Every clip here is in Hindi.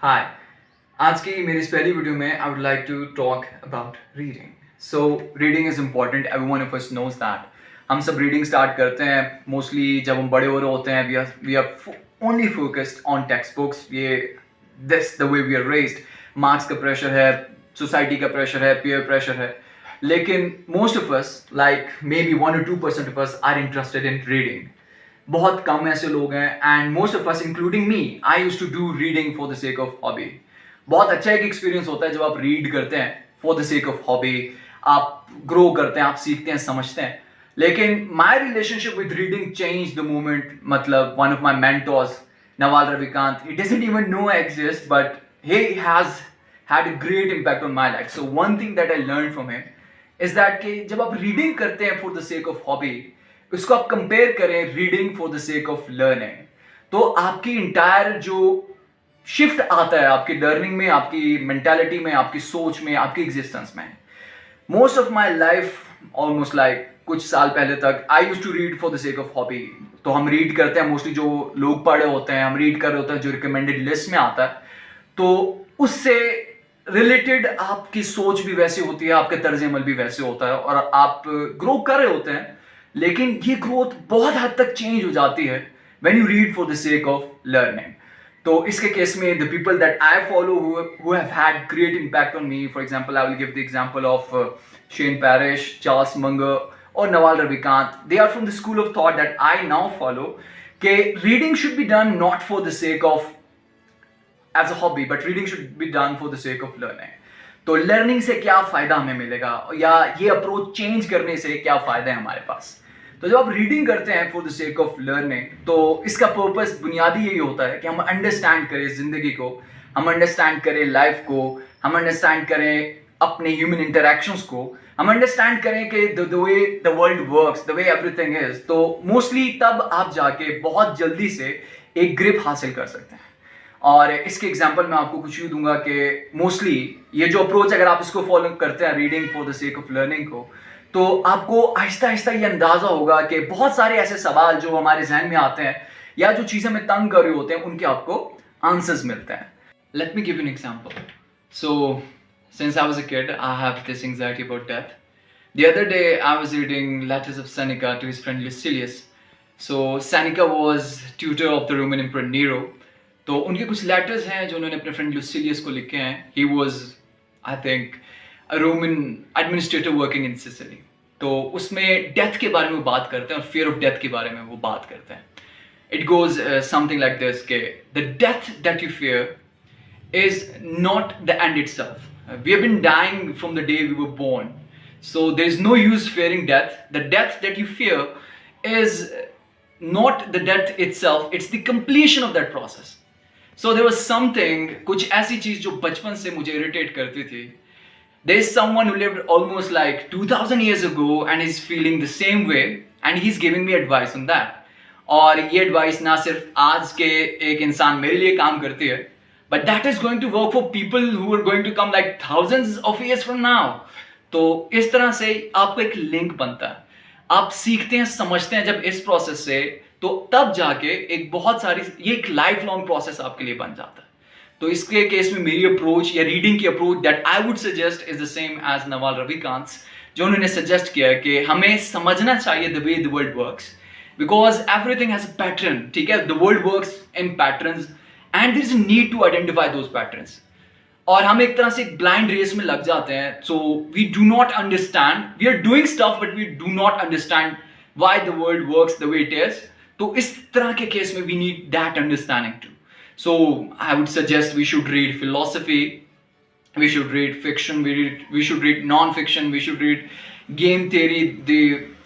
हाय। आज की मेरी इस पहली वीडियो में I would like to talk about reading. So reading is important, everyone of us knows that. हम सब रीडिंग स्टार्ट करते हैं मोस्टली जब हम बड़े हो रहे होते हैं। We are only focused on text books. ये this the way we are raised. Marks का प्रेशर है, सोसाइटी का प्रेशर है, पीयर प्रेशर है। लेकिन most of us, like maybe 1 or 2% of us are interested in reading. बहुत कम ऐसे लोग हैं, and most of us including me, I used to do reading for the sake of hobby. बहुत अच्छा एक एक्सपीरियंस होता है जब आप रीड करते हैं for the sake of hobby. आप ग्रो करते हैं, आप सीखते हैं, समझते हैं। लेकिन my relationship with reading change the moment, मतलब one of my mentors, Nawal Ravikant, he doesn't even know I exist, but he has had a great impact on my life. So one thing that I learned from him is that कि जब आप रीडिंग करते हैं for the sake of hobby, उसको आप कंपेयर करें reading for the sake of learning, तो आपकी इंटायर जो शिफ्ट आता है आपकी लर्निंग में, आपकी मेंटालिटी में, आपकी सोच में, आपकी एग्जिस्टेंस में। Most of my life, almost like कुछ साल पहले तक, I use to read for the sake of hobby. तो हम रीड करते हैं मोस्टली जो लोग पढ़े होते हैं, हम रीड कर रहे होते हैं जो रिकमेंडेड लिस्ट में आता है। तो उससे रिलेटेड आपकी सोच भी वैसी होती है, आपके तर्ज अमल भी वैसे होता है, और आप ग्रो कर रहे होते हैं। लेकिन ये ग्रोथ बहुत हद तक चेंज हो जाती है when you read for the sake of learning. तो इसके केस में the people that I follow who have had great impact on me, for example I will give the example of Shane Parrish, Charles Munger और Nawal Ravikant. They are from the school of thought that I now follow कि reading should be done not for the sake of as a hobby, but reading should be done for the sake of learning. तो लर्निंग से क्या फायदा हमें मिलेगा, या ये अप्रोच चेंज करने से क्या फायदा है हमारे पास। तो जब आप रीडिंग करते हैं for the sake of learning, तो इसका पर्पस बुनियादी यही होता है कि हम अंडरस्टैंड करें जिंदगी को, हम अंडरस्टैंड करें लाइफ को, हम अंडरस्टैंड करें अपने ह्यूमन इंटरेक्शंस को, हम अंडरस्टैंड करें कि the way the world works, the way everything is. तो मोस्टली तब आप जाके बहुत जल्दी से एक ग्रिप हासिल कर सकते हैं। और इसके एग्जांपल मैं आपको कुछ यूँ दूंगा कि मोस्टली ये जो अप्रोच अगर आप इसको फॉलो करते हैं reading for the sake of learning को, तो आपको आहिस्ता आहिस्ता ये अंदाजा होगा कि बहुत सारे ऐसे सवाल जो हमारे जहन में आते हैं या जो चीज़ें हमें तंग कर रहे होते हैं, उनके आपको आंसर्स मिलते हैं। Let me give you an example. So since I was a kid I have this anxiety about death. The other day I was reading letters of Seneca to his friend Lucilius. So Seneca was tutor of the Roman Emperor Nero. तो उनके कुछ लेटर्स हैं जो उन्होंने अपने फ्रेंड लुसिलियस को लिखे हैं। He was I think a Roman administrator working in Sicily. तो उसमें डेथ के बारे में बात करते हैं और फियर ऑफ डेथ के बारे में वो बात करते हैं। It goes something like this के the death that you fear is not the end itself. We have been dying from the day we were born, so there is no use fearing death. The death that you fear is not the death itself, it's the completion of that process. So there was something, कुछ ऐसी चीज जो बचपन से मुझे इरिटेट करती थी। There is someone who lived almost like 2000 years ago and is feeling the same way and he's giving me advice on that. और ये एडवाइस ना सिर्फ आज के एक इंसान मेरे लिए काम करती है, but that is going to work for people who are going to come like thousands of years from now. तो इस तरह से आपको एक लिंक बनता है, आप सीखते हैं, समझते हैं जब इस प्रोसेस से, तो तब जाके एक बहुत सारी ये एक लाइफ लॉन्ग प्रोसेस आपके लिए बन जाता है। तो इसके केस में मेरी अप्रोच या रीडिंग की approach that I would suggest is the same as Naval Ravikant, जो उन्होंने सजेस्ट किया है कि हमें समझना चाहिए the way the world works, because everything has a pattern. ठीक है, the world works in patterns and there is a need to identify those patterns. और हम एक तरह से एक ब्लाइंड रेस में लग जाते हैं। So we do not understand, we are doing stuff but we do not understand why the world works the way it is. तो इस तरह के केस में we need that understanding too. So I would suggest we should read philosophy, we should read fiction, we should read non-fiction, we should read game theory, the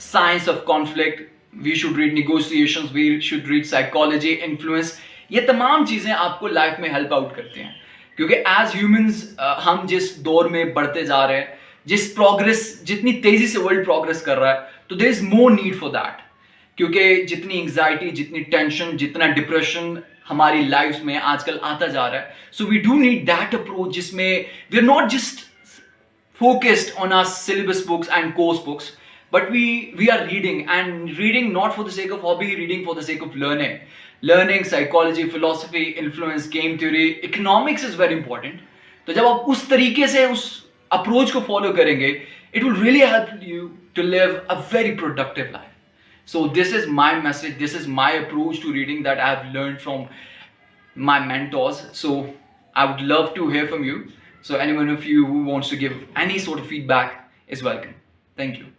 science of conflict, we should read negotiations, we should read psychology, influence। ये तमाम चीज़ें आपको लाइफ में हेल्प आउट करती हैं, क्योंकि एज ह्यूमंस हम जिस दौर में बढ़ते जा रहे हैं, जिस प्रोग्रेस, जितनी तेजी से वर्ल्ड प्रोग्रेस कर रहा है, तो there is more need for that. क्योंकि जितनी एंग्जाइटी, जितनी टेंशन, जितना डिप्रेशन हमारी लाइफ में आजकल आता जा रहा है, so we do need that approach जिसमें we are not just focused on our syllabus books and course books, but we are reading, and reading not for the sake of hobby, reading for the sake of learning. Learning, psychology, philosophy, influence, game theory, economics is very important. तो जब आप उस तरीके से उस अप्रोच को फॉलो करेंगे, it will really help you to live a very productive life. So this is my message, this is my approach to reading that I have learned from my mentors. So I would love to hear from you. So anyone of you who wants to give any sort of feedback is welcome. Thank you.